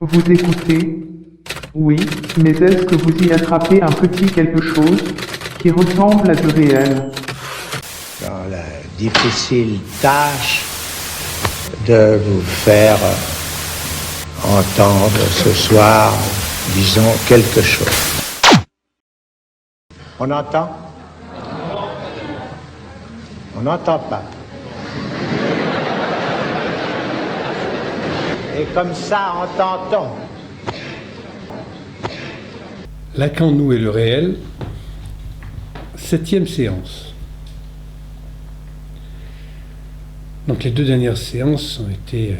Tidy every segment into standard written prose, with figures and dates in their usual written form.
Vous écoutez? Oui, mais est-ce que vous y attrapez un petit quelque chose qui ressemble à du réel? Dans la difficile tâche de vous faire entendre ce soir, disons, quelque chose. On entend? On n'entend pas. Et comme ça, entend-on. Lacan, nous et le réel, 7e séance. Donc les 2 dernières séances ont été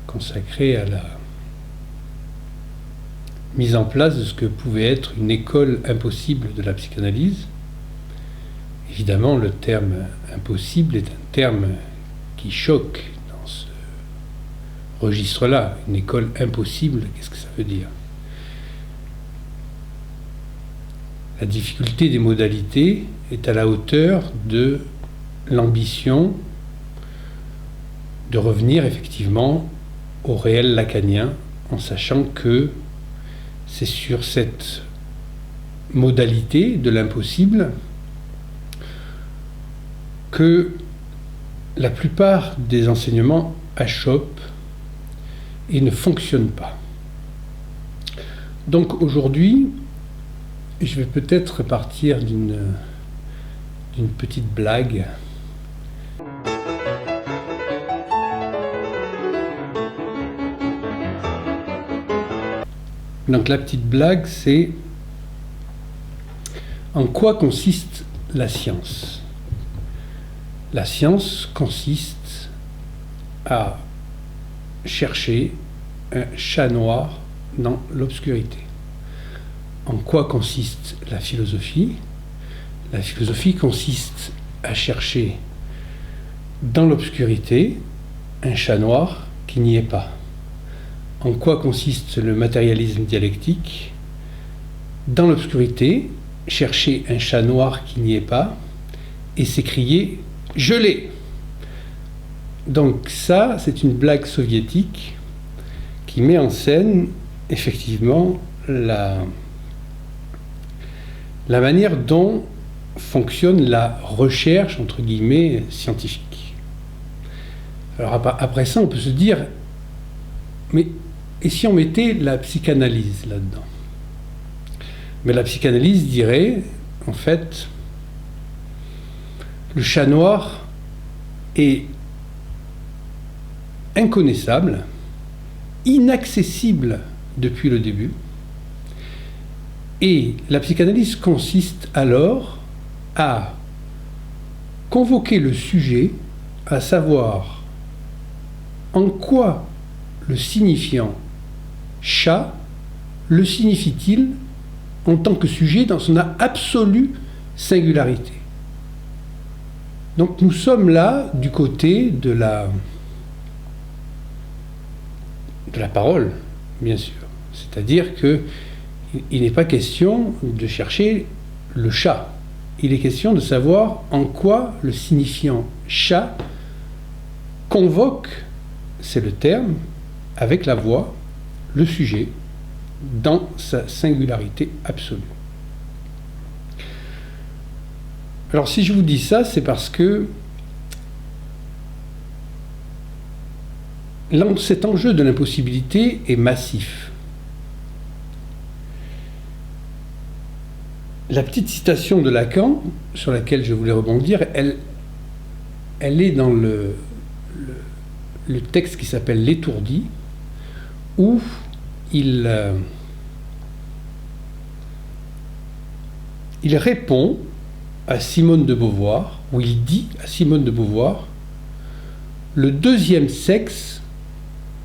consacrées à la mise en place de ce que pouvait être une école impossible de la psychanalyse. Évidemment, le terme impossible est un terme qui choque dans ce registre-là. Une école impossible, qu'est-ce que ça veut dire ? La difficulté des modalités est à la hauteur de l'ambition de revenir effectivement au réel lacanien, en sachant que c'est sur cette modalité de l'impossible que la plupart des enseignements achoppent et ne fonctionnent pas. Donc aujourd'hui, je vais peut-être partir d'une petite blague. Donc la petite blague, c'est en quoi consiste la science ? La science consiste à chercher un chat noir dans l'obscurité. En quoi consiste la philosophie ? La philosophie consiste à chercher dans l'obscurité un chat noir qui n'y est pas. En quoi consiste le matérialisme dialectique ? Dans l'obscurité, chercher un chat noir qui n'y est pas et s'écrier « Je l'ai !» Donc ça, c'est une blague soviétique qui met en scène effectivement la manière dont fonctionne la recherche, entre guillemets, scientifique. Alors après ça, on peut se dire, mais et si on mettait la psychanalyse là-dedans ? Mais la psychanalyse dirait, en fait, le chat noir est inconnaissable, inaccessible depuis le début, et la psychanalyse consiste alors à convoquer le sujet, à savoir en quoi le signifiant chat le signifie-t-il en tant que sujet dans son absolue singularité. Donc nous sommes là du côté de la parole, bien sûr. C'est-à-dire que il n'est pas question de chercher le chat. Il est question de savoir en quoi le signifiant chat convoque, c'est le terme, avec la voix, le sujet, dans sa singularité absolue. Alors si je vous dis ça, c'est parce que cet enjeu de l'impossibilité est massif. La petite citation de Lacan, sur laquelle je voulais rebondir, elle est dans le texte qui s'appelle L'étourdi, où il répond à Simone de Beauvoir, où il dit à Simone de Beauvoir, le deuxième sexe,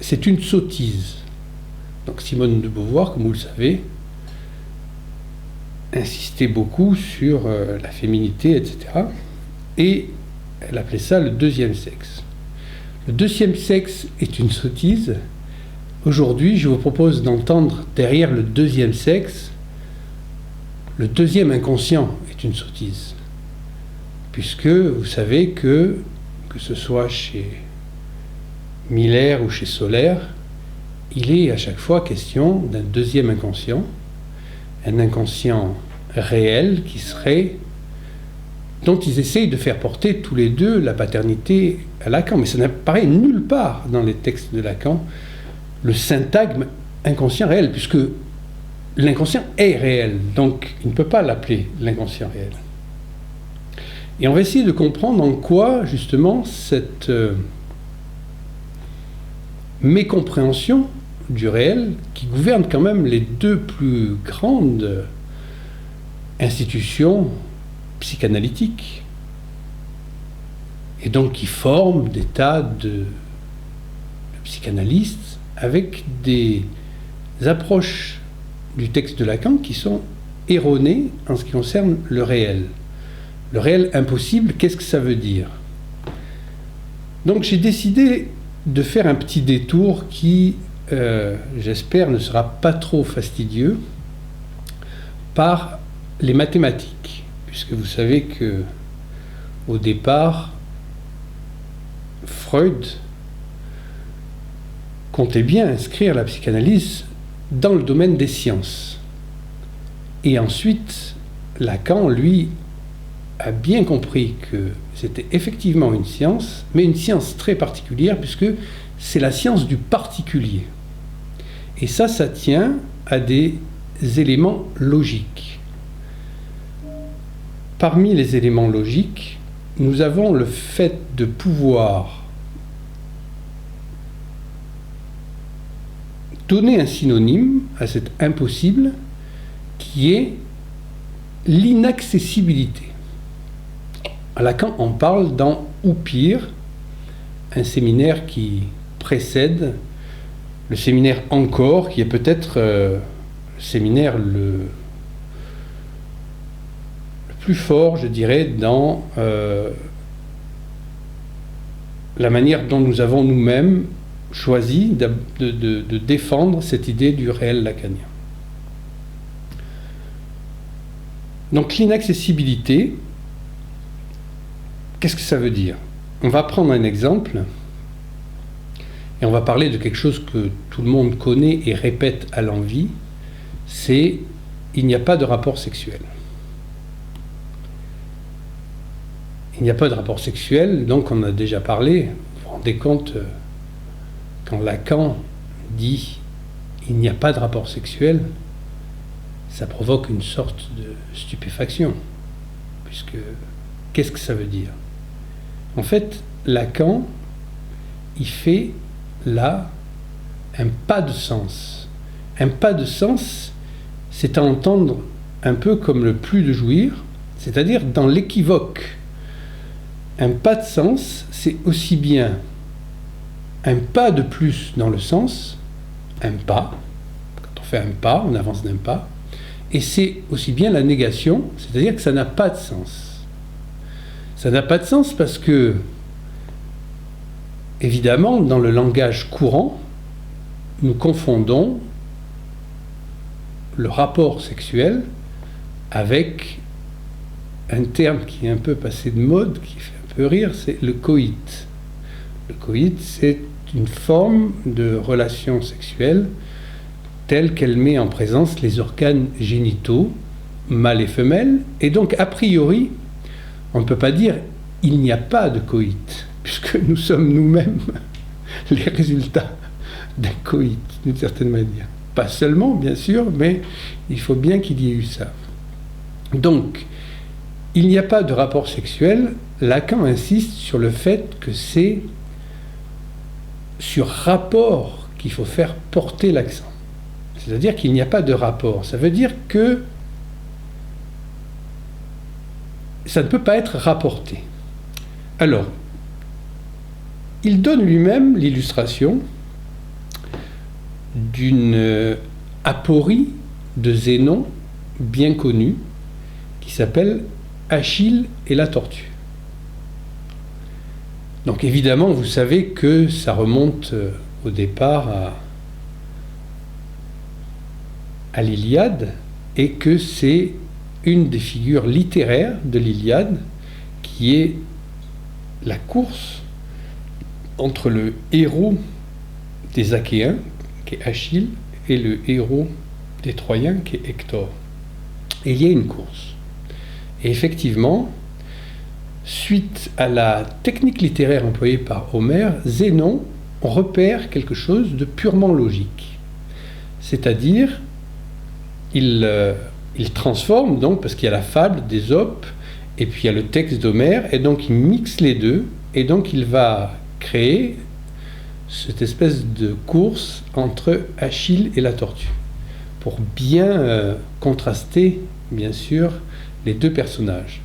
c'est une sottise. Donc Simone de Beauvoir, comme vous le savez, insistait beaucoup sur la féminité, etc. Et elle appelait ça le deuxième sexe. Le deuxième sexe est une sottise. Aujourd'hui, je vous propose d'entendre derrière le deuxième sexe, le deuxième inconscient est une sottise. Puisque vous savez que ce soit chez Miller ou chez Soler, il est à chaque fois question d'un deuxième inconscient, un inconscient réel dont ils essayent de faire porter tous les deux la paternité à Lacan. Mais ça n'apparaît nulle part dans les textes de Lacan, le syntagme inconscient réel, puisque l'inconscient est réel, donc il ne peut pas l'appeler l'inconscient réel. Et on va essayer de comprendre en quoi, justement, cette mécompréhension du réel, qui gouverne quand même les deux plus grandes institutions psychanalytiques, et donc qui forment des tas de psychanalystes avec des approches du texte de Lacan qui sont erronées en ce qui concerne le réel. Le réel impossible, qu'est-ce que ça veut dire? Donc j'ai décidé de faire un petit détour qui, j'espère, ne sera pas trop fastidieux, par les mathématiques, puisque vous savez que au départ, Freud comptait bien inscrire la psychanalyse dans le domaine des sciences. Et ensuite, Lacan, lui, a bien compris que c'était effectivement une science, mais une science très particulière, puisque c'est la science du particulier. Et ça tient à des éléments logiques. Parmi les éléments logiques, nous avons le fait de pouvoir donner un synonyme à cet impossible qui est l'inaccessibilité. Lacan en parle dans Ou pire, un séminaire qui précède le séminaire Encore, qui est peut-être le séminaire le plus fort, je dirais, dans la manière dont nous avons nous-mêmes choisi de défendre cette idée du réel lacanien. Donc l'inaccessibilité, qu'est-ce que ça veut dire? On va prendre un exemple et on va parler de quelque chose que tout le monde connaît et répète à l'envi, c'est il n'y a pas de rapport sexuel. Il n'y a pas de rapport sexuel, donc on a déjà parlé, vous vous rendez compte, quand Lacan dit il n'y a pas de rapport sexuel, ça provoque une sorte de stupéfaction, puisque qu'est-ce que ça veut dire? En fait, Lacan, il fait là un pas de sens. Un pas de sens, c'est à entendre un peu comme le plus de jouir, c'est-à-dire dans l'équivoque. Un pas de sens, c'est aussi bien un pas de plus dans le sens, un pas, quand on fait un pas, on avance d'un pas, et c'est aussi bien la négation, c'est-à-dire que ça n'a pas de sens. Ça n'a pas de sens parce que, évidemment, dans le langage courant, nous confondons le rapport sexuel avec un terme qui est un peu passé de mode, qui fait un peu rire, c'est le coït. Le coït, c'est une forme de relation sexuelle telle qu'elle met en présence les organes génitaux, mâles et femelles, et donc, a priori, on ne peut pas dire « il n'y a pas de coït », puisque nous sommes nous-mêmes les résultats d'un coït, d'une certaine manière. Pas seulement, bien sûr, mais il faut bien qu'il y ait eu ça. Donc, il n'y a pas de rapport sexuel. Lacan insiste sur le fait que c'est sur rapport qu'il faut faire porter l'accent. C'est-à-dire qu'il n'y a pas de rapport. Ça veut dire que ça ne peut pas être rapporté. Alors, il donne lui-même l'illustration d'une aporie de Zénon bien connue qui s'appelle Achille et la tortue. Donc évidemment, vous savez que ça remonte au départ à l'Iliade et que c'est une des figures littéraires de l'Iliade qui est la course entre le héros des Achéens, qui est Achille, et le héros des Troyens qui est Hector. Et il y a une course. Et effectivement, suite à la technique littéraire employée par Homère, Zénon repère quelque chose de purement logique. C'est-à-dire, il transforme, donc, parce qu'il y a la fable d'Ésope, et puis il y a le texte d'Homère, et donc il mixe les deux, et donc il va créer cette espèce de course entre Achille et la tortue, pour bien contraster, bien sûr, les deux personnages.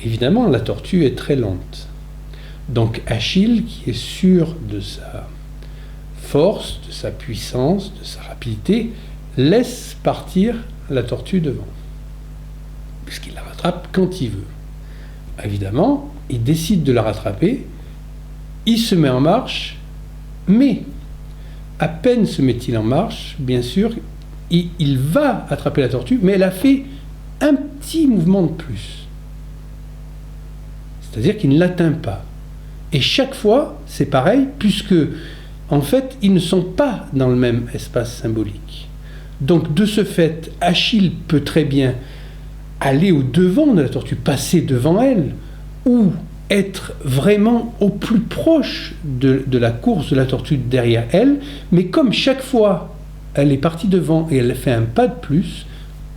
Évidemment, la tortue est très lente. Donc Achille, qui est sûr de sa force, de sa puissance, de sa rapidité, laisse partir la tortue devant, puisqu'il la rattrape quand il veut. Évidemment, il décide de la rattraper, il se met en marche, mais à peine se met-il en marche, bien sûr, il va attraper la tortue, mais elle a fait un petit mouvement de plus. C'est-à-dire qu'il ne l'atteint pas. Et chaque fois, c'est pareil, puisque, en fait, ils ne sont pas dans le même espace symbolique. Donc, de ce fait, Achille peut très bien aller au-devant de la tortue, passer devant elle, ou être vraiment au plus proche de la course de la tortue derrière elle, mais comme chaque fois, elle est partie devant et elle fait un pas de plus,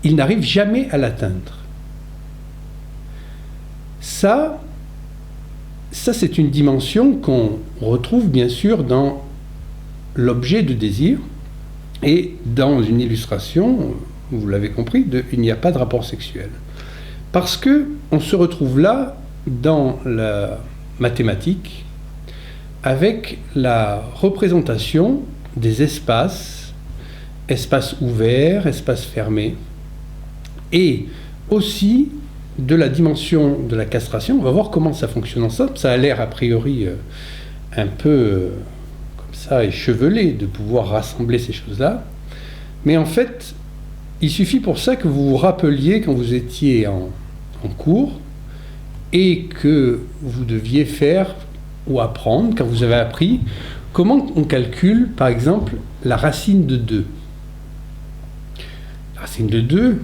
il n'arrive jamais à l'atteindre. Ça, c'est une dimension qu'on retrouve bien sûr dans l'objet de désir et dans une illustration, vous l'avez compris, il n'y a pas de rapport sexuel. Parce que on se retrouve là dans la mathématique avec la représentation des espaces ouverts, espaces fermés, et aussi de la dimension de la castration. On va voir comment ça fonctionne ensemble. Ça a l'air a priori un peu comme ça échevelé de pouvoir rassembler ces choses-là. Mais en fait, il suffit pour ça que vous vous rappeliez quand vous étiez en cours et que vous deviez faire ou apprendre, quand vous avez appris, comment on calcule, par exemple, la racine de 2. La racine de 2,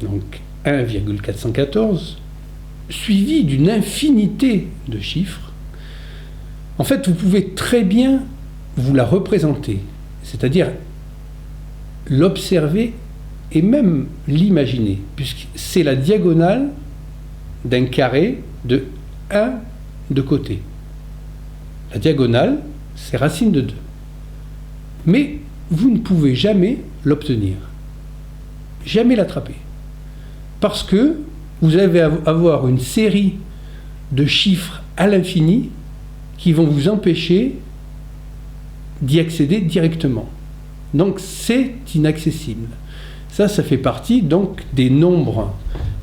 donc 1,414, suivi d'une infinité de chiffres. En fait, vous pouvez très bien vous la représenter, c'est-à-dire l'observer et même l'imaginer, puisque c'est la diagonale d'un carré de 1 de côté. La diagonale, c'est racine de 2. Mais vous ne pouvez jamais l'obtenir, jamais l'attraper. Parce que vous allez avoir une série de chiffres à l'infini qui vont vous empêcher d'y accéder directement. Donc c'est inaccessible. Ça fait partie donc des nombres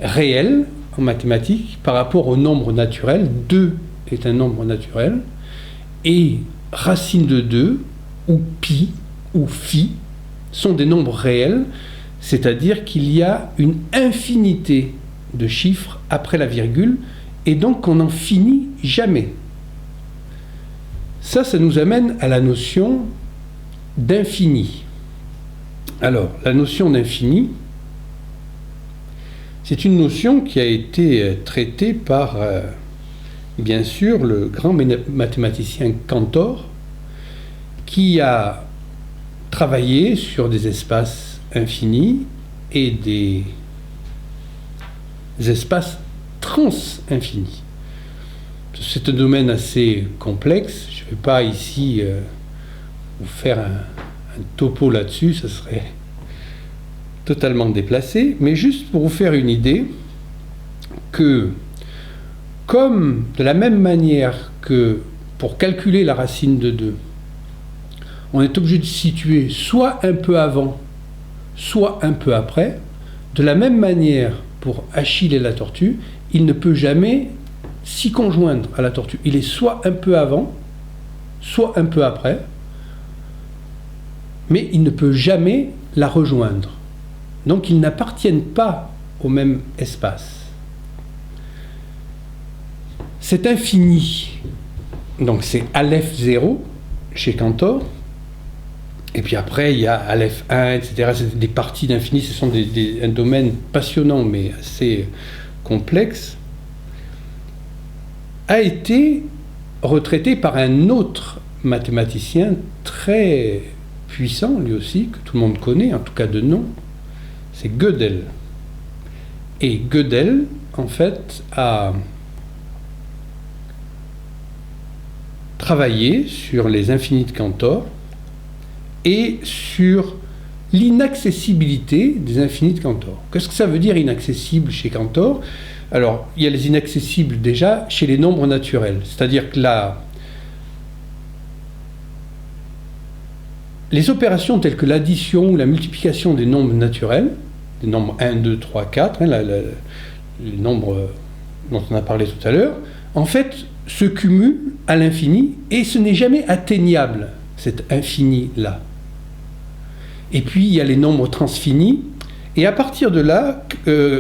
réels en mathématiques par rapport au nombre naturel. 2 est un nombre naturel et racine de 2 ou pi ou phi sont des nombres réels, c'est-à-dire qu'il y a une infinité de chiffres après la virgule et donc on n'en finit jamais. Ça nous amène à la notion d'infini. Alors, la notion d'infini, c'est une notion qui a été traitée par, bien sûr, le grand mathématicien Cantor, qui a travaillé sur des espaces infinis et des espaces trans-infinis. C'est un domaine assez complexe. Je ne vais pas ici vous faire un topo là-dessus, ça serait totalement déplacé, mais juste pour vous faire une idée que, comme de la même manière que pour calculer la racine de 2, on est obligé de situer soit un peu avant, soit un peu après, de la même manière pour Achille et la tortue, il ne peut jamais s'y conjoindre à la tortue. Il est soit un peu avant, soit un peu après, mais il ne peut jamais la rejoindre. Donc ils n'appartiennent pas au même espace. Cet infini, donc c'est Aleph 0 chez Cantor, Et puis après, il y a Aleph 1, etc. C'est des parties d'infini, ce sont un domaine passionnant, mais assez complexe, a été retraité par un autre mathématicien très puissant, lui aussi, que tout le monde connaît, en tout cas de nom, c'est Gödel. Et Gödel, en fait, a travaillé sur les infinis de Cantor et sur l'inaccessibilité des infinis de Cantor. Qu'est-ce que ça veut dire inaccessible chez Cantor? Alors, il y a les inaccessibles déjà chez les nombres naturels, c'est-à-dire que les opérations telles que l'addition ou la multiplication des nombres naturels, des nombres 1, 2, 3, 4, les nombres dont on a parlé tout à l'heure, en fait, se cumulent à l'infini et ce n'est jamais atteignable, cet infini-là. Et puis, il y a les nombres transfinis, et à partir de là,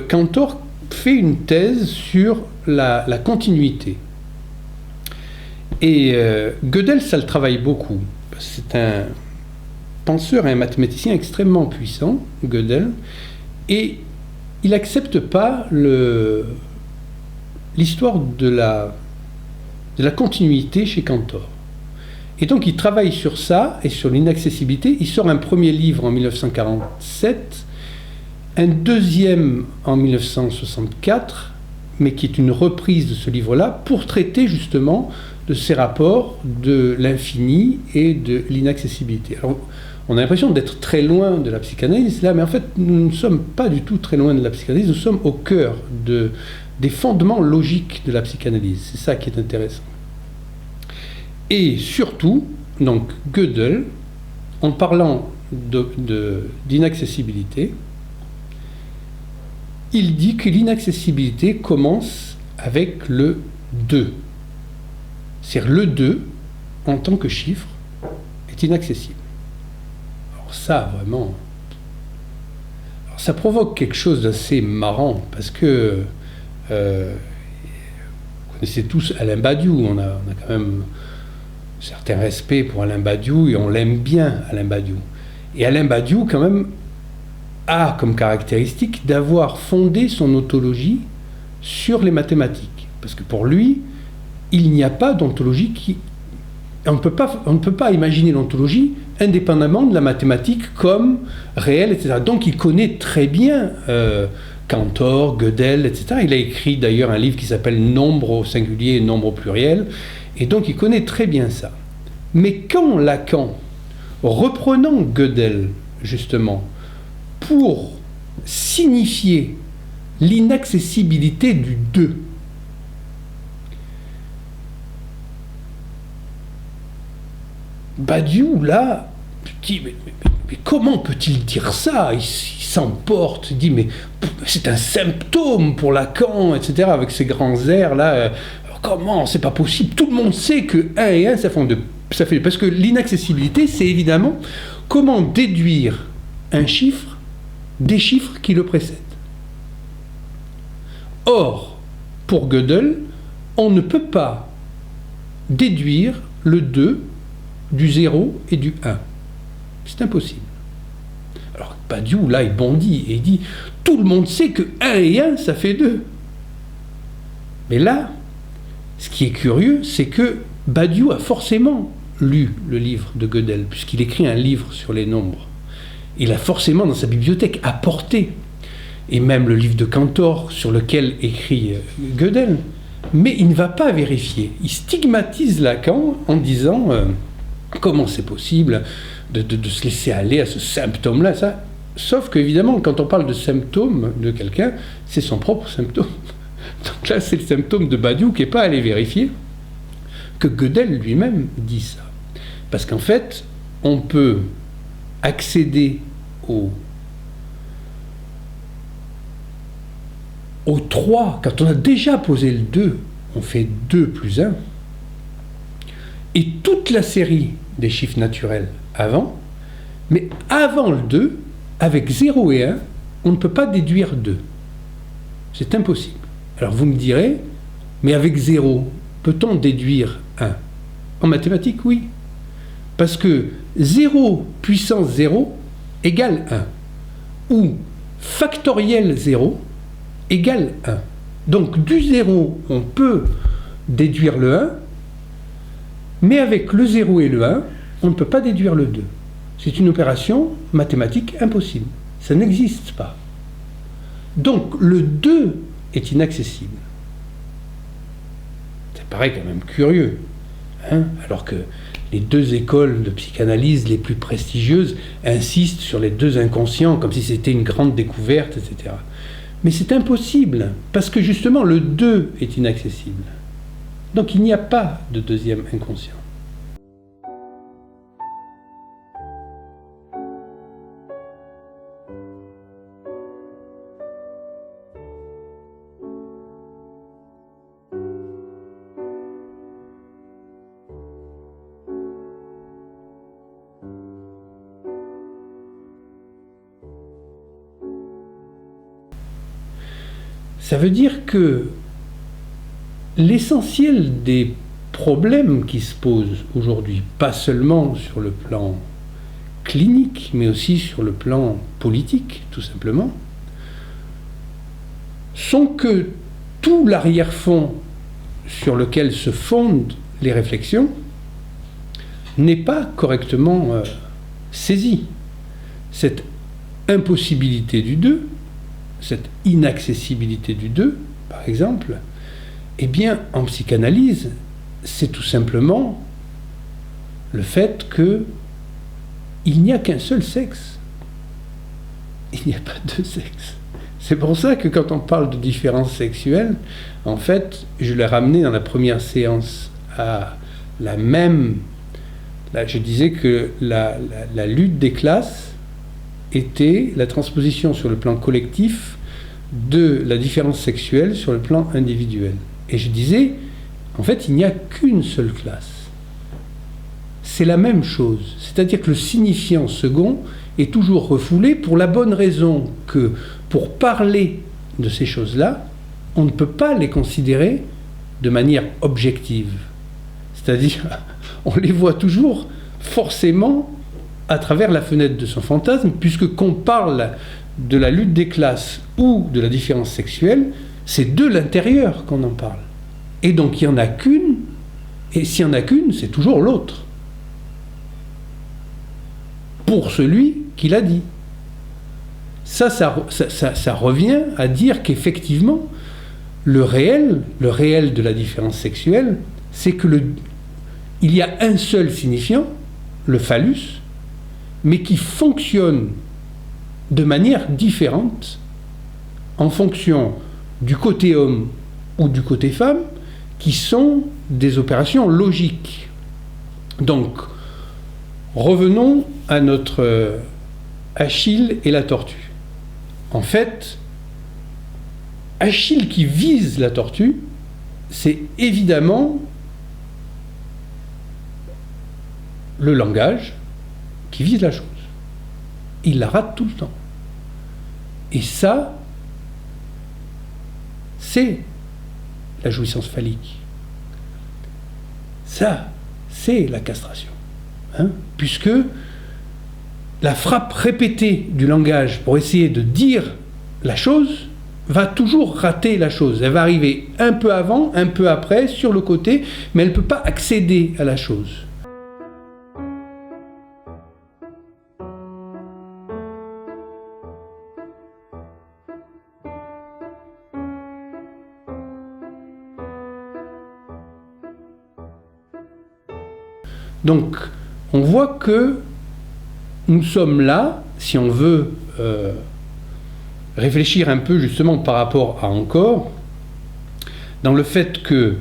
Cantor fait une thèse sur la continuité. Et Gödel, ça le travaille beaucoup. C'est un penseur et un mathématicien extrêmement puissant, Gödel, et il n'accepte pas l'histoire de la continuité chez Cantor. Et donc il travaille sur ça et sur l'inaccessibilité. Il sort un premier livre en 1947, un deuxième en 1964, mais qui est une reprise de ce livre-là, pour traiter justement de ces rapports de l'infini et de l'inaccessibilité. Alors, on a l'impression d'être très loin de la psychanalyse, là, mais en fait, nous ne sommes pas du tout très loin de la psychanalyse, nous sommes au cœur des fondements logiques de la psychanalyse. C'est ça qui est intéressant. Et surtout, donc, Gödel, en parlant d'inaccessibilité, il dit que l'inaccessibilité commence avec le 2. C'est-à-dire le 2, en tant que chiffre, est inaccessible. Alors ça, vraiment... Alors ça provoque quelque chose d'assez marrant, parce que... vous connaissez tous Alain Badiou, on a quand même un certain respect pour Alain Badiou, et on l'aime bien, Alain Badiou. Et Alain Badiou, quand même, a comme caractéristique d'avoir fondé son ontologie sur les mathématiques. Parce que pour lui, il n'y a pas d'ontologie qui... On ne peut pas imaginer l'ontologie indépendamment de la mathématique comme réelle, etc. Donc il connaît très bien Cantor, Gödel, etc. Il a écrit d'ailleurs un livre qui s'appelle Nombre au singulier et Nombre au pluriel. Et donc il connaît très bien ça. Mais quand Lacan, reprenant Gödel, justement, pour signifier l'inaccessibilité du 2, Badiou, là, dit, mais comment peut-il dire ça? Il s'emporte, il dit, mais c'est un symptôme pour Lacan, etc., avec ses grands airs, là. Comment? C'est pas possible. Tout le monde sait que 1 et 1, ça fait 2. Parce que l'inaccessibilité, c'est évidemment comment déduire un chiffre des chiffres qui le précèdent. Or, pour Gödel, on ne peut pas déduire le 2 du 0 et du 1. C'est impossible. Alors Badiou, là, il bondit et il dit « Tout le monde sait que 1 et 1, ça fait 2. » Mais là, ce qui est curieux, c'est que Badiou a forcément lu le livre de Gödel, puisqu'il écrit un livre sur les nombres. Il a forcément dans sa bibliothèque apporté, et même le livre de Cantor sur lequel écrit Gödel, mais il ne va pas vérifier. Il stigmatise Lacan en disant comment c'est possible de se laisser aller à ce symptôme-là, ça. Sauf qu'évidemment, quand on parle de symptôme de quelqu'un, c'est son propre symptôme. Donc là, c'est le symptôme de Badiou qui n'est pas allé vérifier que Gödel lui-même dit ça. Parce qu'en fait, on peut accéder au 3, quand on a déjà posé le 2, on fait 2 plus 1, et toute la série des chiffres naturels avant, mais avant le 2, avec 0 et 1, on ne peut pas déduire 2. C'est impossible. Alors vous me direz, mais avec 0, peut-on déduire 1? En mathématiques, oui. Parce que 0 puissance 0 égale 1. Ou factoriel 0 égale 1. Donc du 0, on peut déduire le 1, mais avec le 0 et le 1, on ne peut pas déduire le 2. C'est une opération mathématique impossible. Ça n'existe pas. Donc le 2 est inaccessible. Ça paraît quand même curieux, hein, alors que les deux écoles de psychanalyse les plus prestigieuses insistent sur les deux inconscients comme si c'était une grande découverte, etc. Mais c'est impossible, parce que justement le 2 est inaccessible. Donc il n'y a pas de deuxième inconscient. Ça veut dire que l'essentiel des problèmes qui se posent aujourd'hui, pas seulement sur le plan clinique, mais aussi sur le plan politique, tout simplement, sont que tout l'arrière-fond sur lequel se fondent les réflexions n'est pas correctement saisi. Cette impossibilité du 2, cette inaccessibilité du 2, par exemple, eh bien, en psychanalyse, c'est tout simplement le fait qu'il n'y a qu'un seul sexe. Il n'y a pas deux sexes. C'est pour ça que quand on parle de différence sexuelle, en fait, je l'ai ramené dans la première séance à la même... Là, je disais que la lutte des classes était la transposition sur le plan collectif de la différence sexuelle sur le plan individuel. Et je disais, en fait, il n'y a qu'une seule classe. C'est la même chose. C'est-à-dire que le signifiant second est toujours refoulé pour la bonne raison que, pour parler de ces choses-là, on ne peut pas les considérer de manière objective. C'est-à-dire, on les voit toujours forcément à travers la fenêtre de son fantasme, puisque qu'on parle de la lutte des classes ou de la différence sexuelle, c'est de l'intérieur qu'on en parle. Et donc il n'y en a qu'une, et s'il n'y en a qu'une, c'est toujours l'autre. Pour celui qui l'a dit. Ça revient à dire qu'effectivement, le réel de la différence sexuelle, c'est que il y a un seul signifiant, le phallus, mais qui fonctionne de manière différente en fonction du côté homme ou du côté femme, qui sont des opérations logiques. Donc, revenons à notre Achille et la tortue. En fait, Achille qui vise la tortue, c'est évidemment le langage qui vise la chose. Il la rate tout le temps. Et ça, c'est la jouissance phallique. Ça, c'est la castration. Hein, puisque la frappe répétée du langage pour essayer de dire la chose va toujours rater la chose. Elle va arriver un peu avant, un peu après, sur le côté, mais elle ne peut pas accéder à la chose. Donc, on voit que nous sommes là, si on veut réfléchir un peu justement par rapport à encore, dans le fait que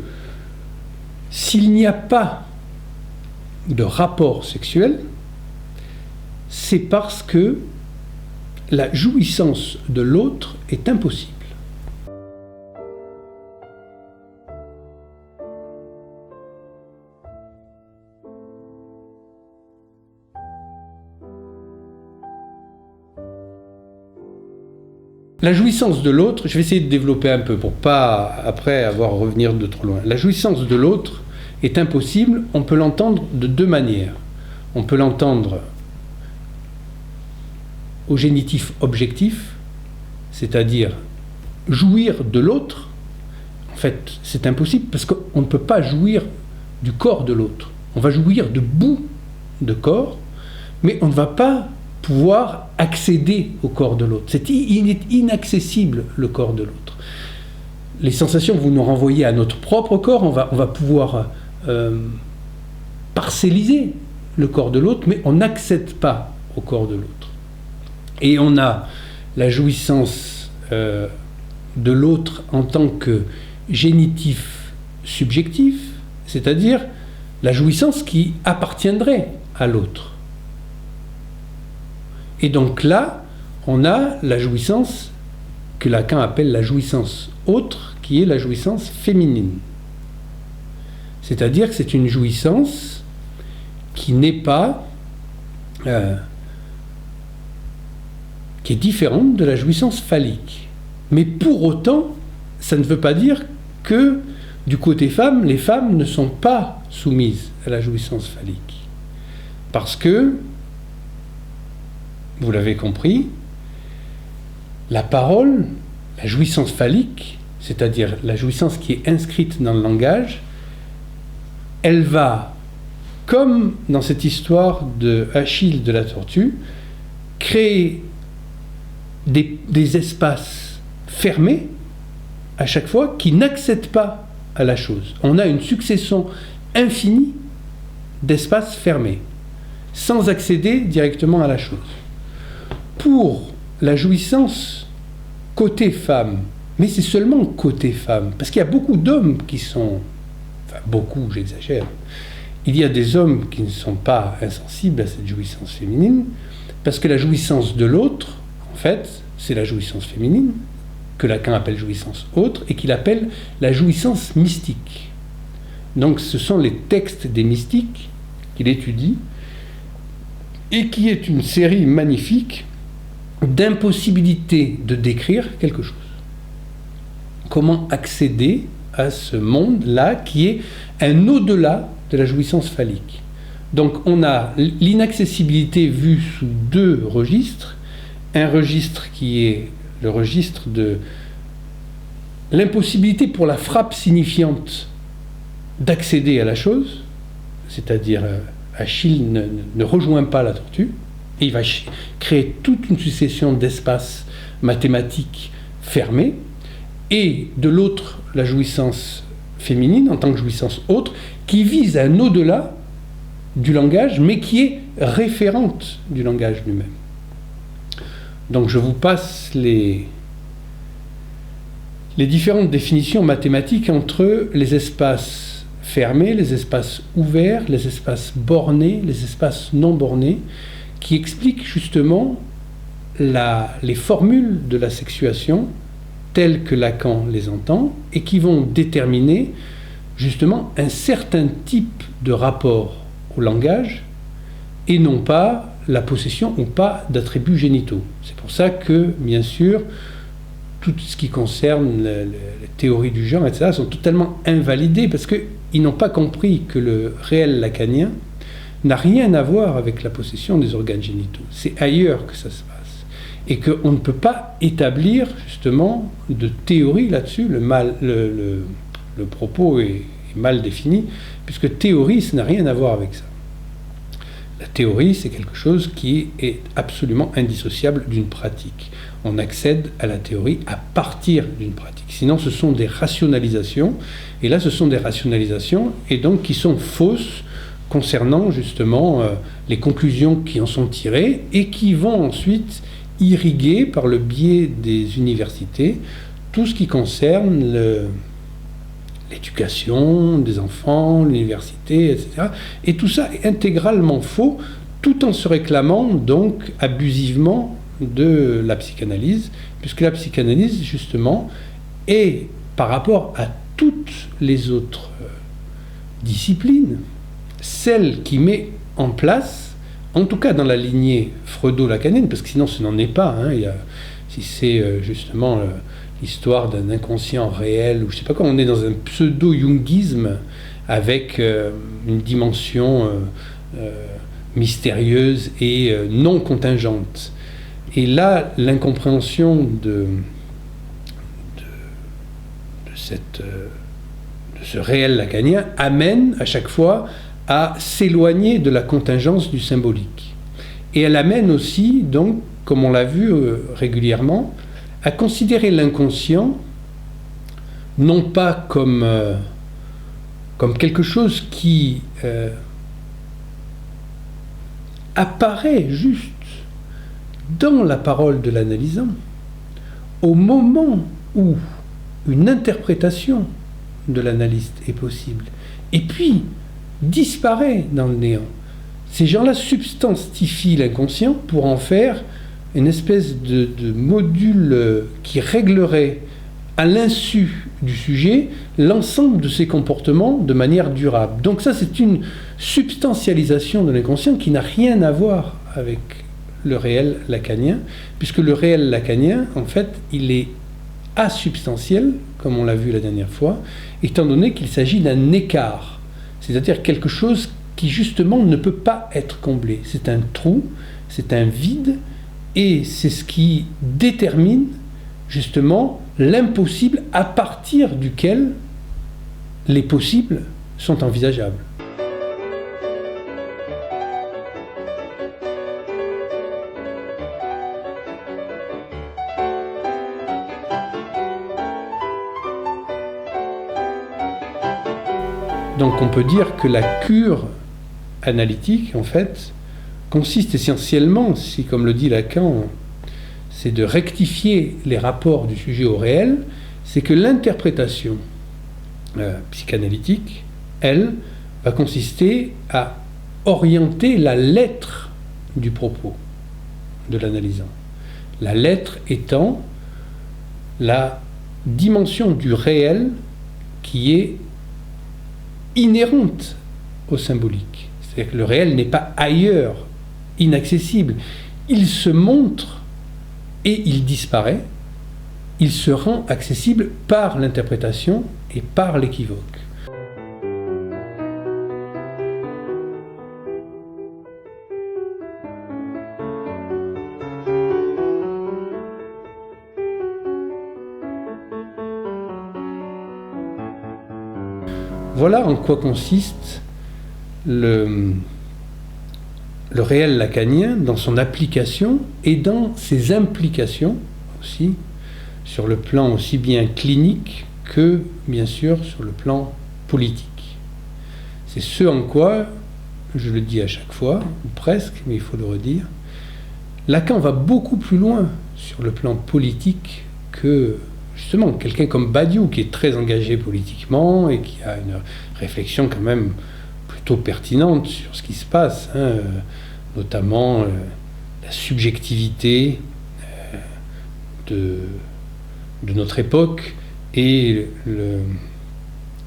s'il n'y a pas de rapport sexuel, c'est parce que la jouissance de l'autre est impossible. La jouissance de l'autre, je vais essayer de développer un peu pour pas après avoir à revenir de trop loin. La jouissance de l'autre est impossible, on peut l'entendre de deux manières. On peut l'entendre au génitif objectif, c'est-à-dire jouir de l'autre. En fait, c'est impossible parce qu'on ne peut pas jouir du corps de l'autre. On va jouir de bouts de corps, mais on ne va pas pouvoir accéder au corps de l'autre. Il est inaccessible, le corps de l'autre. Les sensations, vous nous renvoyez à notre propre corps, on va pouvoir parcelliser le corps de l'autre, mais on n'accède pas au corps de l'autre. Et on a la jouissance de l'autre en tant que génitif subjectif, c'est-à-dire la jouissance qui appartiendrait à l'autre. Et donc là, on a la jouissance que Lacan appelle la jouissance autre, qui est la jouissance féminine. C'est-à-dire que c'est une jouissance qui n'est pas... qui est différente de la jouissance phallique. Mais pour autant, ça ne veut pas dire que du côté femme, les femmes ne sont pas soumises à la jouissance phallique. Parce que, vous l'avez compris, la parole, la jouissance phallique, c'est-à-dire la jouissance qui est inscrite dans le langage, elle va, comme dans cette histoire de Achille de la tortue, créer des espaces fermés à chaque fois qui n'accèdent pas à la chose. On a une succession infinie d'espaces fermés, sans accéder directement à la chose. Pour la jouissance côté femme, mais c'est seulement côté femme, parce qu'il y a beaucoup d'hommes qui sont, enfin beaucoup, j'exagère, il y a des hommes qui ne sont pas insensibles à cette jouissance féminine, parce que la jouissance de l'autre, en fait, c'est la jouissance féminine, que Lacan appelle jouissance autre, et qu'il appelle la jouissance mystique. Donc ce sont les textes des mystiques qu'il étudie, et qui est une série magnifique d'impossibilités de décrire quelque chose. Comment accéder à ce monde-là qui est un au-delà de la jouissance phallique. Donc on a l'inaccessibilité vue sous deux registres. Un registre qui est le registre de l'impossibilité pour la frappe signifiante d'accéder à la chose, c'est-à-dire Achille ne rejoint pas la tortue, et il va créer toute une succession d'espaces mathématiques fermés, et de l'autre, la jouissance féminine en tant que jouissance autre, qui vise un au-delà du langage, mais qui est référente du langage lui-même. Donc je vous passe les différentes définitions mathématiques entre les espaces fermés, les espaces ouverts, les espaces bornés, les espaces non bornés, qui expliquent justement les formules de la sexuation telles que Lacan les entend et qui vont déterminer justement un certain type de rapport au langage et non pas la possession ou pas d'attributs génitaux. C'est pour ça que, bien sûr, tout ce qui concerne les théories du genre, etc., sont totalement invalidées parce qu'ils n'ont pas compris que le réel lacanien n'a rien à voir avec la possession des organes génitaux. C'est ailleurs que ça se passe. Et qu'on ne peut pas établir, justement, de théorie là-dessus. Le propos est mal défini, puisque théorie, ça n'a rien à voir avec ça. La théorie, c'est quelque chose qui est absolument indissociable d'une pratique. On accède à la théorie à partir d'une pratique. Sinon, ce sont des rationalisations. Et là, ce sont des rationalisations, et donc qui sont fausses concernant justement les conclusions qui en sont tirées et qui vont ensuite irriguer par le biais des universités tout ce qui concerne l'éducation des enfants, l'université, etc. Et tout ça est intégralement faux, tout en se réclamant donc abusivement de la psychanalyse, puisque la psychanalyse, justement, est, par rapport à toutes les autres disciplines, celle qui met en place, en tout cas dans la lignée freudo-lacanienne, parce que sinon ce n'en est pas, hein, si c'est justement l'histoire d'un inconscient réel, ou je ne sais pas quoi, on est dans un pseudo-jungisme avec une dimension mystérieuse et non contingente. Et là, l'incompréhension de ce réel lacanien amène à chaque fois à s'éloigner de la contingence du symbolique. Et elle amène aussi, donc, comme on l'a vu régulièrement, à considérer l'inconscient non pas comme quelque chose qui apparaît juste dans la parole de l'analysant, au moment où une interprétation de l'analyste est possible, et puis disparaît dans le néant. Ces gens-là substantifient l'inconscient pour en faire une espèce de module qui réglerait à l'insu du sujet l'ensemble de ses comportements de manière durable. Donc ça, c'est une substantialisation de l'inconscient qui n'a rien à voir avec le réel lacanien, puisque le réel lacanien, en fait, il est asubstantiel, comme on l'a vu la dernière fois, étant donné qu'il s'agit d'un écart, c'est-à-dire quelque chose qui justement ne peut pas être comblé. C'est un trou, c'est un vide, et c'est ce qui détermine justement l'impossible à partir duquel les possibles sont envisageables. Donc on peut dire que la cure analytique, en fait, consiste essentiellement, si comme le dit Lacan, c'est de rectifier les rapports du sujet au réel, c'est que l'interprétation psychanalytique, elle, va consister à orienter la lettre du propos de l'analysant. La lettre étant la dimension du réel qui est inhérente au symbolique. C'est-à-dire que le réel n'est pas ailleurs, inaccessible. Il se montre et il disparaît. Il se rend accessible par l'interprétation et par l'équivoque. Voilà en quoi consiste le réel lacanien dans son application et dans ses implications aussi, sur le plan aussi bien clinique que, bien sûr, sur le plan politique. C'est ce en quoi, je le dis à chaque fois, ou presque, mais il faut le redire, Lacan va beaucoup plus loin sur le plan politique que justement quelqu'un comme Badiou, qui est très engagé politiquement et qui a une réflexion quand même plutôt pertinente sur ce qui se passe, notamment la subjectivité de notre époque et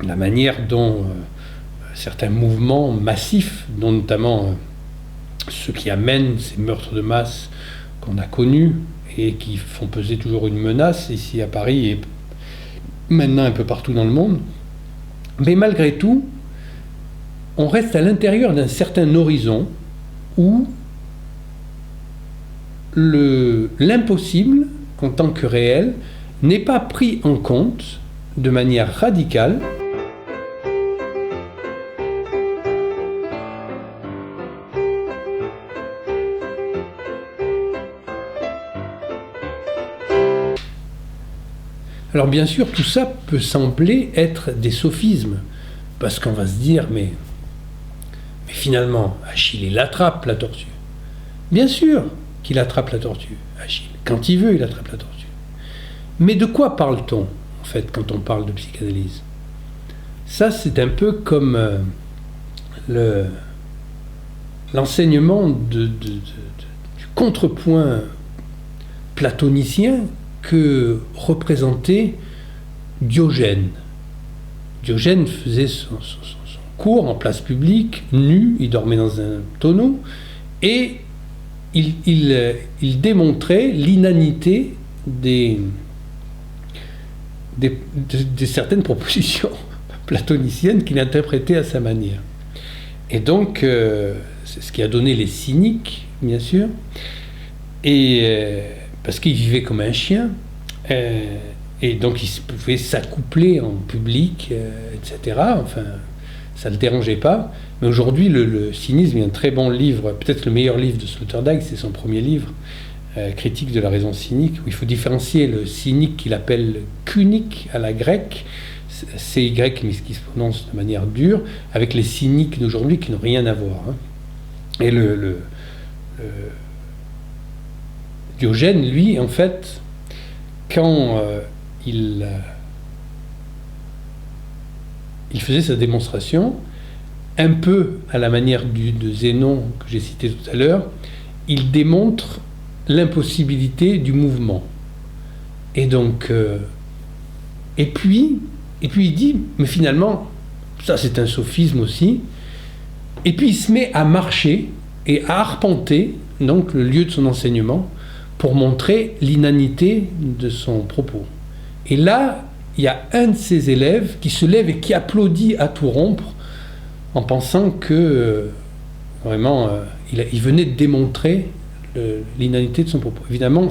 la manière dont certains mouvements massifs, dont notamment ceux qui amènent ces meurtres de masse qu'on a connus et qui font peser toujours une menace ici à Paris et maintenant un peu partout dans le monde, mais malgré tout, on reste à l'intérieur d'un certain horizon où l'impossible, en tant que réel, n'est pas pris en compte de manière radicale. Alors bien sûr, tout ça peut sembler être des sophismes, parce qu'on va se dire, mais finalement, Achille, il attrape la tortue. Bien sûr qu'il attrape la tortue, Achille. Quand il veut, il attrape la tortue. Mais de quoi parle-t-on, en fait, quand on parle de psychanalyse? Ça, c'est un peu comme l'enseignement du contrepoint platonicien que représentait Diogène. Diogène faisait son cours en place publique, nu, il dormait dans un tonneau, et il démontrait l'inanité de certaines propositions platoniciennes qu'il interprétait à sa manière. Et donc, c'est ce qui a donné les cyniques, bien sûr, et parce qu'il vivait comme un chien, et donc il pouvait s'accoupler en public, etc. Enfin, ça ne le dérangeait pas. Mais aujourd'hui, le cynisme, il y a un très bon livre, peut-être le meilleur livre de Sloterdijk, c'est son premier livre, Critique de la raison cynique, où il faut différencier le cynique qu'il appelle cunique à la grecque, CY, mais qui se prononce de manière dure, avec les cyniques d'aujourd'hui qui n'ont rien à voir. Hein. Et Diogène, lui, en fait, quand il faisait sa démonstration, un peu à la manière de Zénon que j'ai cité tout à l'heure, il démontre l'impossibilité du mouvement. Et donc, et puis il dit, mais finalement, ça c'est un sophisme aussi, et puis il se met à marcher et à arpenter donc le lieu de son enseignement pour montrer l'inanité de son propos. Et là, il y a un de ses élèves qui se lève et qui applaudit à tout rompre en pensant que vraiment il venait de démontrer l'inanité de son propos. Évidemment,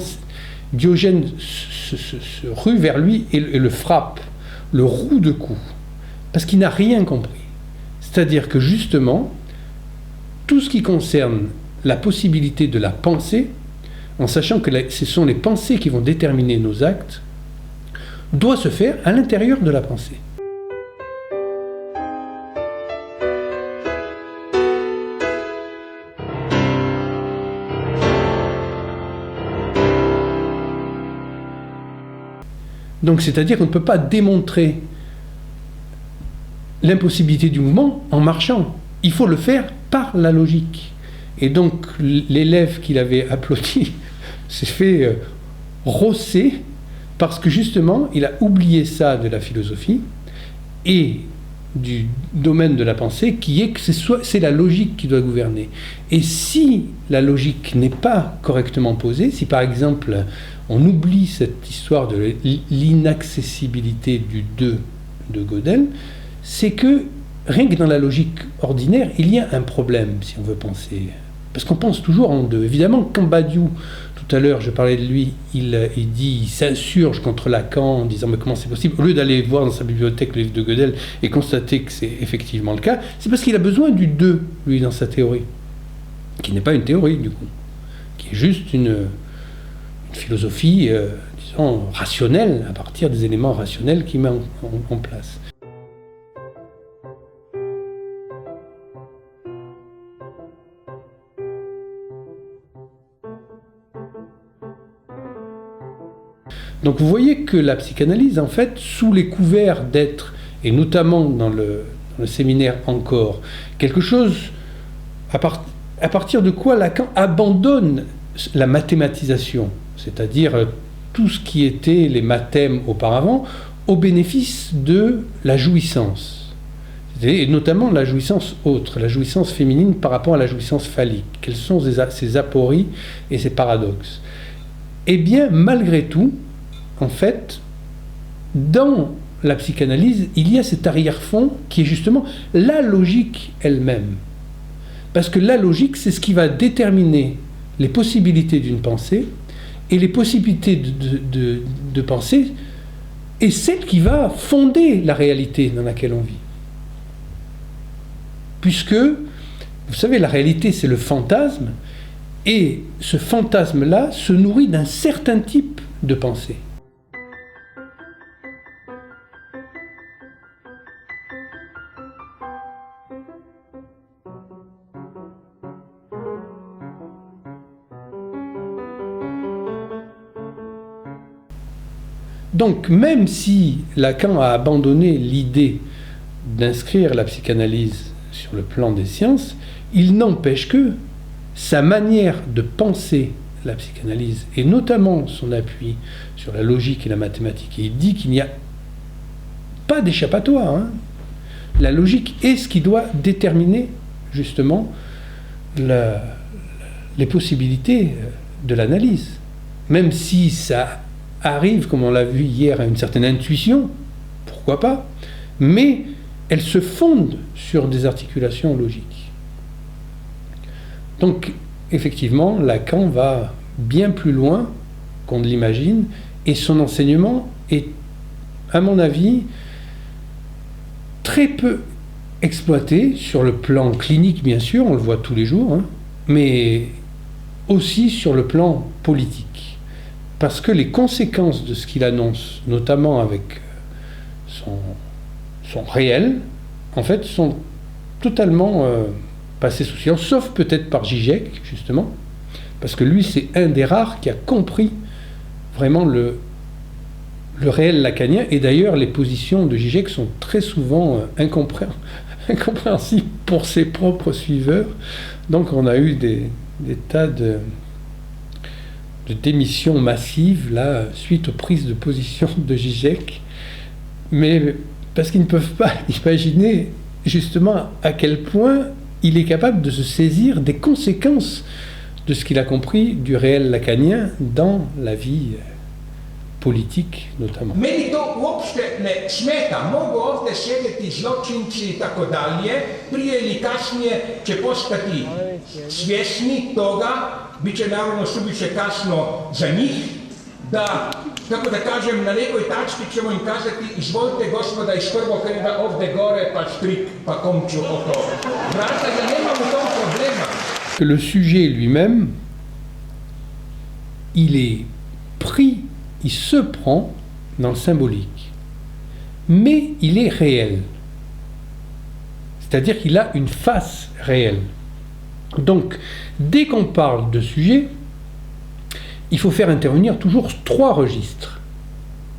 Diogène se rue vers lui et le frappe, le roue de coups, parce qu'il n'a rien compris. C'est-à-dire que justement, tout ce qui concerne la possibilité de la pensée, en sachant que ce sont les pensées qui vont déterminer nos actes, doit se faire à l'intérieur de la pensée. Donc, c'est-à-dire qu'on ne peut pas démontrer l'impossibilité du mouvement en marchant. Il faut le faire par la logique. Et donc, l'élève qu'il avait applaudi s'est fait rosser parce que justement, il a oublié ça de la philosophie et du domaine de la pensée, qui est que c'est la logique qui doit gouverner. Et si la logique n'est pas correctement posée, si par exemple on oublie cette histoire de l'inaccessibilité du deux de Gödel, c'est que rien que dans la logique ordinaire, il y a un problème si on veut penser. Parce qu'on pense toujours en deux. Évidemment, quand Badiou, tout à l'heure, je parlais de lui, il s'insurge contre Lacan en disant mais comment c'est possible, au lieu d'aller voir dans sa bibliothèque le livre de Gödel et constater que c'est effectivement le cas, c'est parce qu'il a besoin du deux, lui, dans sa théorie, qui n'est pas une théorie, du coup, qui est juste une philosophie, disons, rationnelle, à partir des éléments rationnels qu'il met en place. Donc vous voyez que la psychanalyse, en fait, sous les couverts d'être, et notamment dans le séminaire encore, quelque chose à partir de quoi Lacan abandonne la mathématisation, c'est-à-dire tout ce qui était les mathèmes auparavant, au bénéfice de la jouissance, et notamment la jouissance autre, la jouissance féminine par rapport à la jouissance phallique. Quelles sont ces apories et ces paradoxes? Eh bien, malgré tout, en fait, dans la psychanalyse, il y a cet arrière-fond qui est justement la logique elle-même. Parce que la logique, c'est ce qui va déterminer les possibilités d'une pensée, et les possibilités de pensée est celle qui va fonder la réalité dans laquelle on vit. Puisque, vous savez, la réalité, c'est le fantasme, et ce fantasme-là se nourrit d'un certain type de pensée. Donc, même si Lacan a abandonné l'idée d'inscrire la psychanalyse sur le plan des sciences, il n'empêche que sa manière de penser la psychanalyse, et notamment son appui sur la logique et la mathématique, et il dit qu'il n'y a pas d'échappatoire. Hein. La logique est ce qui doit déterminer, justement, les possibilités de l'analyse. Même si ça arrive, comme on l'a vu hier, à une certaine intuition, pourquoi pas, mais elle se fonde sur des articulations logiques. Donc, effectivement, Lacan va bien plus loin qu'on ne l'imagine, et son enseignement est, à mon avis, très peu exploité sur le plan clinique, bien sûr, on le voit tous les jours, hein, mais aussi sur le plan politique. Parce que les conséquences de ce qu'il annonce, notamment avec son réel, en fait, sont totalement passées sous silence, sauf peut-être par Zizek, justement, parce que lui, c'est un des rares qui a compris vraiment le réel lacanien, et d'ailleurs, les positions de Zizek sont très souvent incompréhensibles pour ses propres suiveurs. Donc, on a eu des tas de démissions massives, là, suite aux prises de position de Zizek, mais parce qu'ils ne peuvent pas imaginer, justement, à quel point il est capable de se saisir des conséquences de ce qu'il a compris du réel lacanien dans la vie politique notamment. Meni to uopšte ne smeta, mogu ovdje sjediti zločinci i tako dalje, prije ili kasnije će postati svjesni toga, bit će naravno suviše kasno za njih, da, kako da kažem, na nekoj tački ćemo im kazati, izvolite gospoda iz prvog reda ovdje gore, pa štrik, pa komču oko vrata, ja nemam u tom problema. Le sujet lui-même, il est pris, il se prend dans le symbolique, mais il est réel. C'est-à-dire qu'il a une face réelle. Donc, dès qu'on parle de sujet, il faut faire intervenir toujours 3 registres.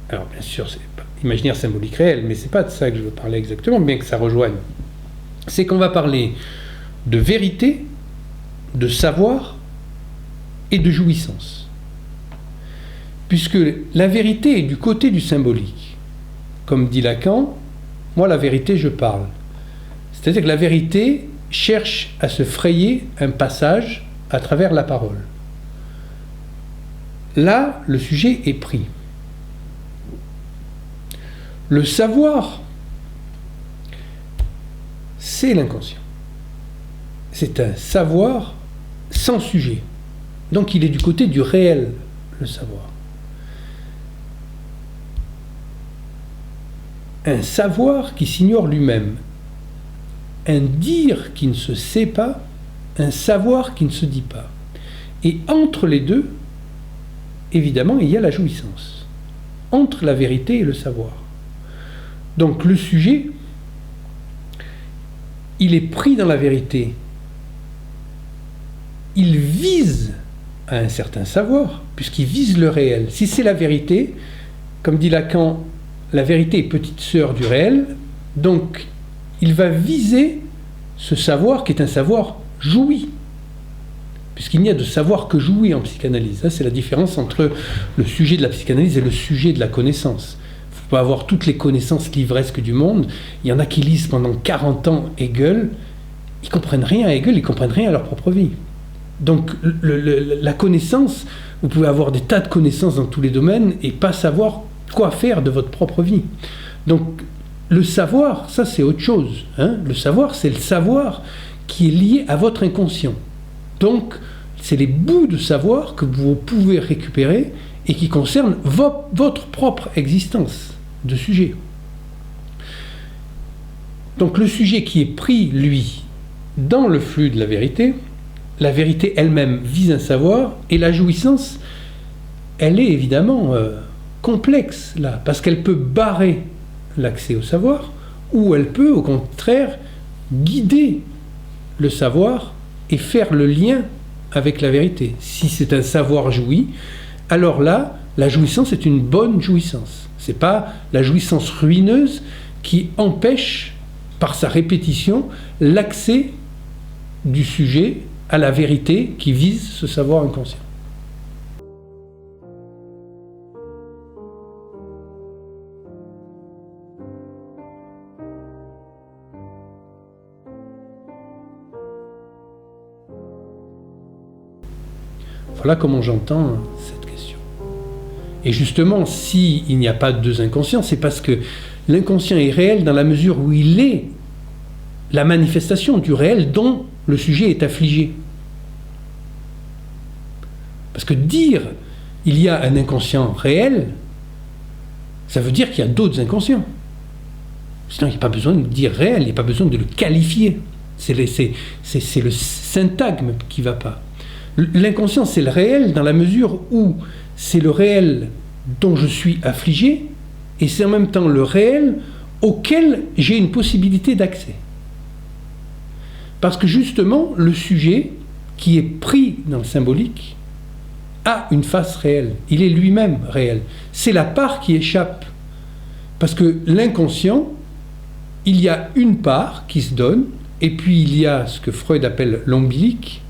Alors, bien sûr, c'est pas imaginaire, symbolique, réel, mais c'est pas de ça que je veux parler exactement, bien que ça rejoigne. C'est qu'on va parler de vérité, de savoir et de jouissance. Puisque la vérité est du côté du symbolique. Comme dit Lacan, moi la vérité je parle. C'est-à-dire que la vérité cherche à se frayer un passage à travers la parole. Là, le sujet est pris. Le savoir, c'est l'inconscient. C'est un savoir sans sujet. Donc il est du côté du réel, le savoir. Un savoir qui s'ignore lui-même. Un dire qui ne se sait pas, un savoir qui ne se dit pas. Et entre les deux, évidemment, il y a la jouissance. Entre la vérité et le savoir. Donc le sujet, il est pris dans la vérité. Il vise à un certain savoir, puisqu'il vise le réel. Si c'est la vérité, comme dit Lacan, la vérité est petite sœur du réel, donc il va viser ce savoir qui est un savoir joui, puisqu'il n'y a de savoir que joui en psychanalyse. Ça, c'est la différence entre le sujet de la psychanalyse et le sujet de la connaissance. Il ne faut pas avoir toutes les connaissances livresques du monde. Il y en a qui lisent pendant 40 ans Hegel, ils ne comprennent rien à Hegel, ils ne comprennent rien à leur propre vie. Donc la connaissance, vous pouvez avoir des tas de connaissances dans tous les domaines et pas savoir quoi faire de votre propre vie. Donc le savoir, ça c'est autre chose. Hein. Le savoir, c'est le savoir qui est lié à votre inconscient. Donc c'est les bouts de savoir que vous pouvez récupérer et qui concernent votre propre existence de sujet. Donc le sujet qui est pris, lui, dans le flux de la vérité elle-même vise un savoir, et la jouissance, elle est évidemment complexe, là, parce qu'elle peut barrer l'accès au savoir, ou elle peut, au contraire, guider le savoir et faire le lien avec la vérité. Si c'est un savoir joui, alors là, la jouissance est une bonne jouissance. C'est pas la jouissance ruineuse qui empêche, par sa répétition, l'accès du sujet à la vérité qui vise ce savoir inconscient. Voilà comment j'entends cette question. Et justement, s'il n'y a pas de 2 inconscients, c'est parce que l'inconscient est réel dans la mesure où il est la manifestation du réel dont le sujet est affligé. Parce que dire il y a un inconscient réel, ça veut dire qu'il y a d'autres inconscients. Sinon, il n'y a pas besoin de dire réel, il n'y a pas besoin de le qualifier. C'est le syntagme qui ne va pas. L'inconscient, c'est le réel dans la mesure où c'est le réel dont je suis affligé et c'est en même temps le réel auquel j'ai une possibilité d'accès. Parce que justement, le sujet qui est pris dans le symbolique a une face réelle. Il est lui-même réel. C'est la part qui échappe. Parce que l'inconscient, il y a une part qui se donne, et puis il y a ce que Freud appelle l'ombilique,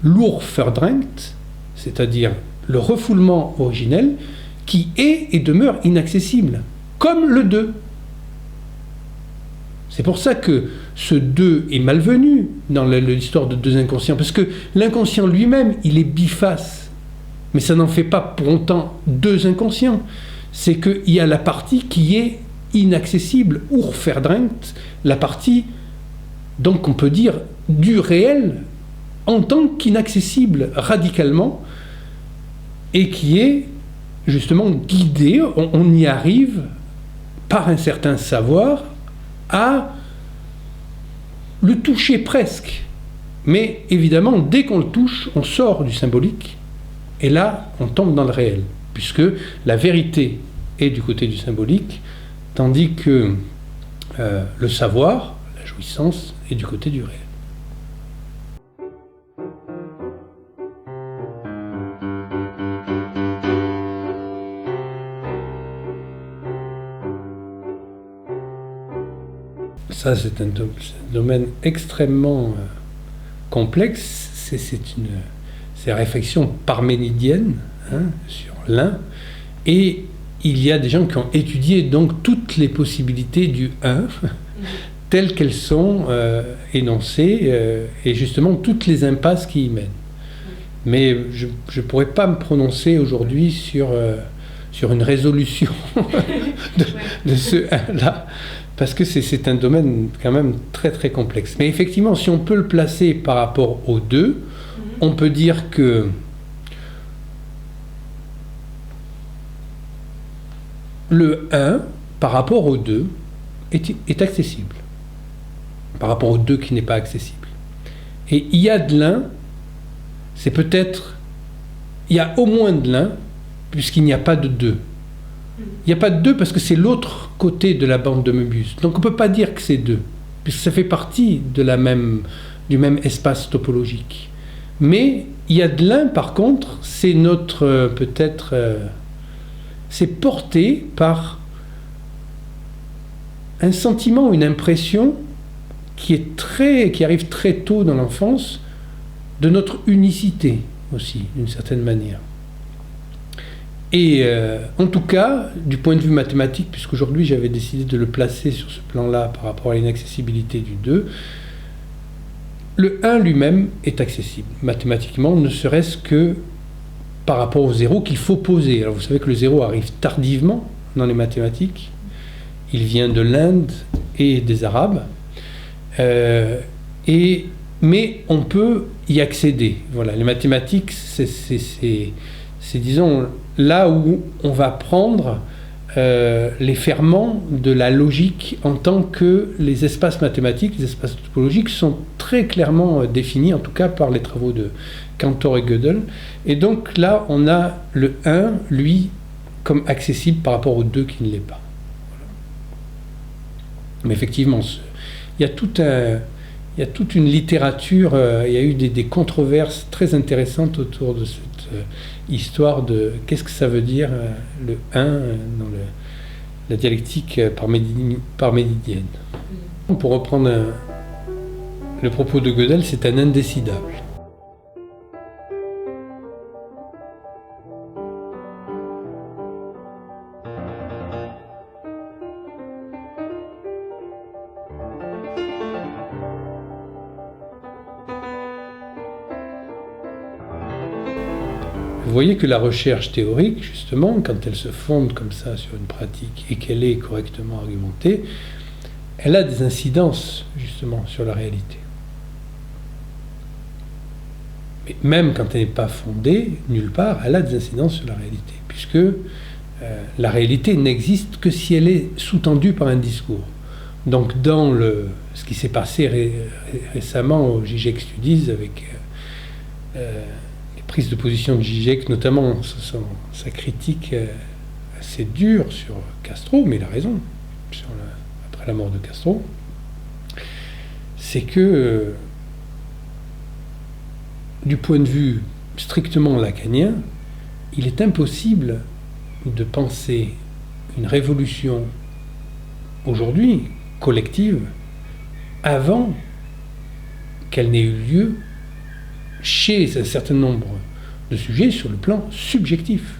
l'Urverdrängt, c'est-à-dire le refoulement originel, qui est et demeure inaccessible, comme le deux. C'est pour ça que ce deux est malvenu dans l'histoire de deux inconscients, parce que l'inconscient lui-même, il est biface, mais ça n'en fait pas pour autant deux inconscients. C'est qu'il y a la partie qui est inaccessible, Urverdrängt, la partie, donc on peut dire, du réel en tant qu'inaccessible radicalement, et qui est justement guidée, on y arrive par un certain savoir à le toucher presque. Mais évidemment, dès qu'on le touche, on sort du symbolique, et là, on tombe dans le réel, puisque la vérité est du côté du symbolique, tandis que le savoir, la jouissance, est du côté du réel. Ça, c'est un domaine extrêmement complexe. C'est la réflexion parménidienne sur l'un. Et il y a des gens qui ont étudié donc toutes les possibilités du un, telles qu'elles sont énoncées, et justement toutes les impasses qui y mènent. Mais je ne pourrais pas me prononcer aujourd'hui sur une résolution de ce un-là, parce que c'est un domaine quand même très très complexe. Mais effectivement, si on peut le placer par rapport aux deux, on peut dire que le 1, par rapport au 2, est accessible, par rapport au 2 qui n'est pas accessible. Et il y a de l'un, c'est peut-être, il y a au moins de l'un, puisqu'il n'y a pas de 2. Il n'y a pas de 2 parce que c'est l'autre côté de la bande de Möbius. Donc on ne peut pas dire que c'est 2, puisque ça fait partie de du même espace topologique. Mais il y a de l'un, par contre, c'est notre, peut-être, c'est porté par un sentiment, une impression qui arrive très tôt dans l'enfance, de notre unicité aussi, d'une certaine manière. Et en tout cas, du point de vue mathématique, puisqu'aujourd'hui j'avais décidé de le placer sur ce plan-là par rapport à l'inaccessibilité du 2, le 1 lui-même est accessible, mathématiquement, ne serait-ce que par rapport au 0 qu'il faut poser. Alors vous savez que le 0 arrive tardivement dans les mathématiques, il vient de l'Inde et des Arabes, mais on peut y accéder. Voilà, les mathématiques, c'est disons, là où on va prendre les ferments de la logique en tant que les espaces mathématiques, les espaces topologiques sont très clairement définis, en tout cas par les travaux de Cantor et Gödel. Et donc là, on a le 1, lui, comme accessible par rapport au 2 qui ne l'est pas. Voilà. Mais effectivement, il y a toute une littérature, il y a eu des controverses très intéressantes autour de cette histoire de qu'est-ce que ça veut dire le 1 dans la dialectique parménidienne. Pour reprendre le propos de Gödel, c'est un indécidable. Vous voyez que la recherche théorique, justement, quand elle se fonde comme ça sur une pratique et qu'elle est correctement argumentée, elle a des incidences, justement, sur la réalité. Mais même quand elle n'est pas fondée, nulle part, elle a des incidences sur la réalité, puisque la réalité n'existe que si elle est sous-tendue par un discours. Donc dans ce qui s'est passé récemment au Zizek Studies avec les prises de position de Zizek, notamment sa critique assez dure sur Castro, mais il a raison, après la mort de Castro, c'est que du point de vue strictement lacanien, il est impossible de penser une révolution aujourd'hui, collective, avant qu'elle n'ait eu lieu chez un certain nombre de sujets sur le plan subjectif.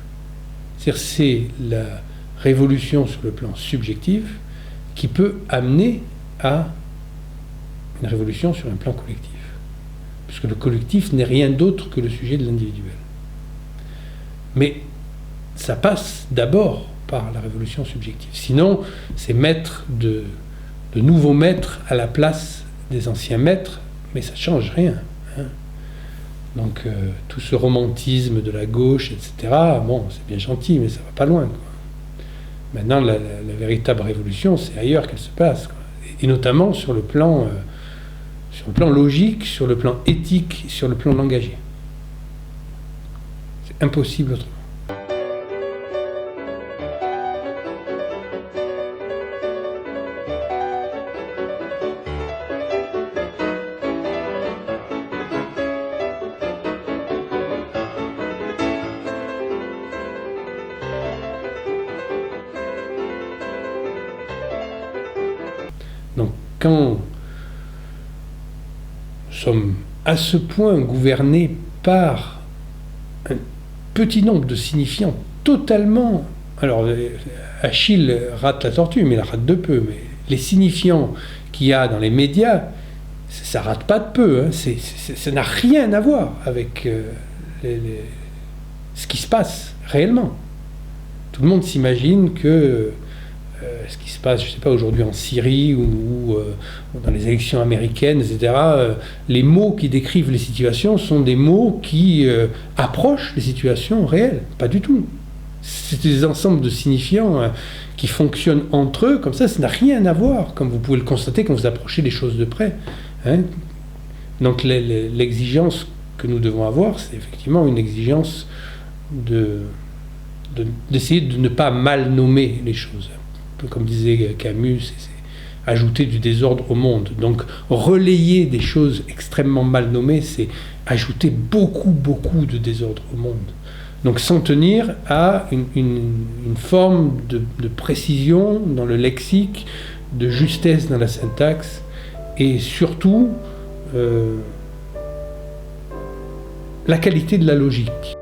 C'est-à-dire c'est la révolution sur le plan subjectif qui peut amener à une révolution sur un plan collectif. Puisque le collectif n'est rien d'autre que le sujet de l'individuel. Mais ça passe d'abord par la révolution subjective. Sinon, c'est mettre de nouveaux maîtres à la place des anciens maîtres, mais ça ne change rien. Hein. Donc tout ce romantisme de la gauche, etc., bon, c'est bien gentil, mais ça ne va pas loin, quoi. Maintenant, la véritable révolution, c'est ailleurs qu'elle se passe, quoi. Et notamment sur le plan logique, sur le plan éthique, sur le plan langagier. C'est impossible autrement. Donc, quand nous sommes à ce point gouvernés par un petit nombre de signifiants totalement... Alors, Achille rate la tortue, mais il la rate de peu. Mais les signifiants qu'il y a dans les médias, ça rate pas de peu. Hein. Ça n'a rien à voir avec ce qui se passe réellement. Tout le monde s'imagine que ce qui se passe, je ne sais pas, aujourd'hui en Syrie ou dans les élections américaines, etc., les mots qui décrivent les situations sont des mots qui approchent les situations réelles. Pas du tout. C'est des ensembles de signifiants qui fonctionnent entre eux, comme ça n'a rien à voir, comme vous pouvez le constater quand vous approchez les choses de près. Hein. Donc l'exigence que nous devons avoir, c'est effectivement une exigence d'essayer de ne pas mal nommer les choses. Un peu comme disait Camus, c'est ajouter du désordre au monde. Donc relayer des choses extrêmement mal nommées, c'est ajouter beaucoup de désordre au monde. Donc s'en tenir à une forme de précision dans le lexique, de justesse dans la syntaxe, et surtout la qualité de la logique.